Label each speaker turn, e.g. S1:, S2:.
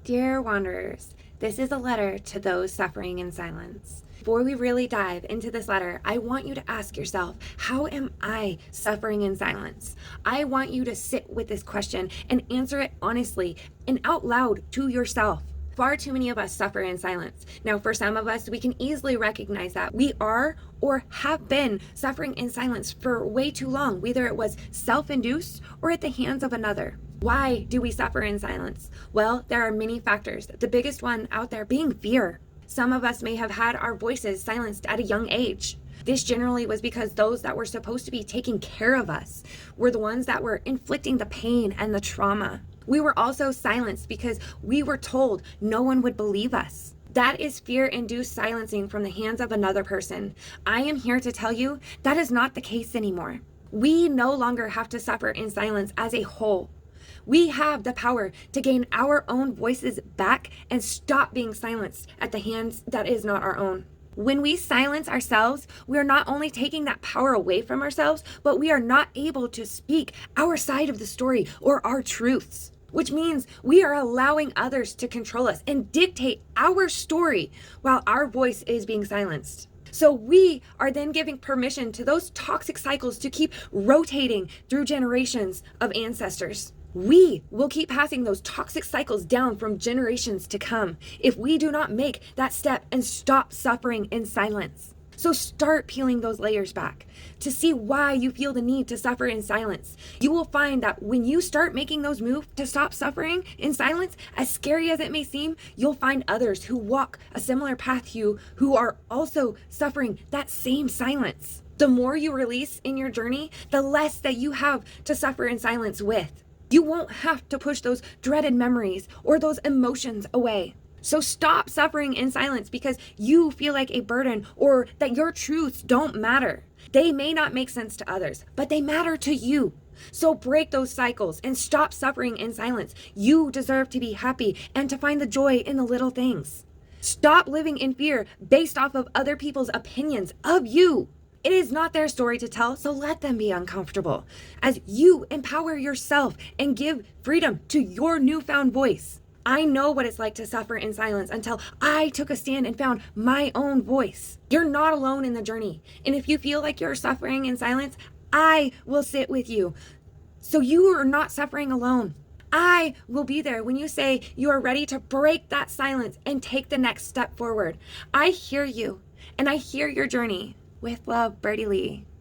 S1: Dear Wanderers, this is a letter to those suffering in silence. Before we really dive into this letter, I want you to ask yourself, how am I suffering in silence? I want you to sit with this question and answer it honestly and out loud to yourself. Far too many of us suffer in silence. Now, for some of us, we can easily recognize that we are or have been suffering in silence for way too long, whether it was self-induced or at the hands of another. Why do we suffer in silence? Well, there are many factors. The biggest one out there being fear. Some of us may have had our voices silenced at a young age. This generally was because those that were supposed to be taking care of us were the ones that were inflicting the pain and the trauma. We were also silenced because we were told no one would believe us. That is fear-induced silencing from the hands of another person. I am here to tell you that is not the case anymore. We no longer have to suffer in silence as a whole. We have the power to gain our own voices back and stop being silenced at the hands that is not our own. When we silence ourselves, we are not only taking that power away from ourselves, but we are not able to speak our side of the story or our truths, which means we are allowing others to control us and dictate our story while our voice is being silenced. So we are then giving permission to those toxic cycles to keep rotating through generations of ancestors. We will keep passing those toxic cycles down from generations to come if we do not make that step and stop suffering in silence. So start peeling those layers back to see why you feel the need to suffer in silence. You will find that when you start making those moves to stop suffering in silence, as scary as it may seem, you'll find others who walk a similar path to you who are also suffering that same silence. The more you release in your journey, the less that you have to suffer in silence with. You won't have to push those dreaded memories or those emotions away. So stop suffering in silence because you feel like a burden or that your truths don't matter. They may not make sense to others, but they matter to you. So break those cycles and stop suffering in silence. You deserve to be happy and to find the joy in the little things. Stop living in fear based off of other people's opinions of you. It is not their story to tell, so let them be uncomfortable as you empower yourself and give freedom to your newfound voice. I know what it's like to suffer in silence until I took a stand and found my own voice. You're not alone in the journey. And if you feel like you're suffering in silence, I will sit with you. So you are not suffering alone. I will be there when you say you are ready to break that silence and take the next step forward. I hear you and I hear your journey. With love, Birdie Lee.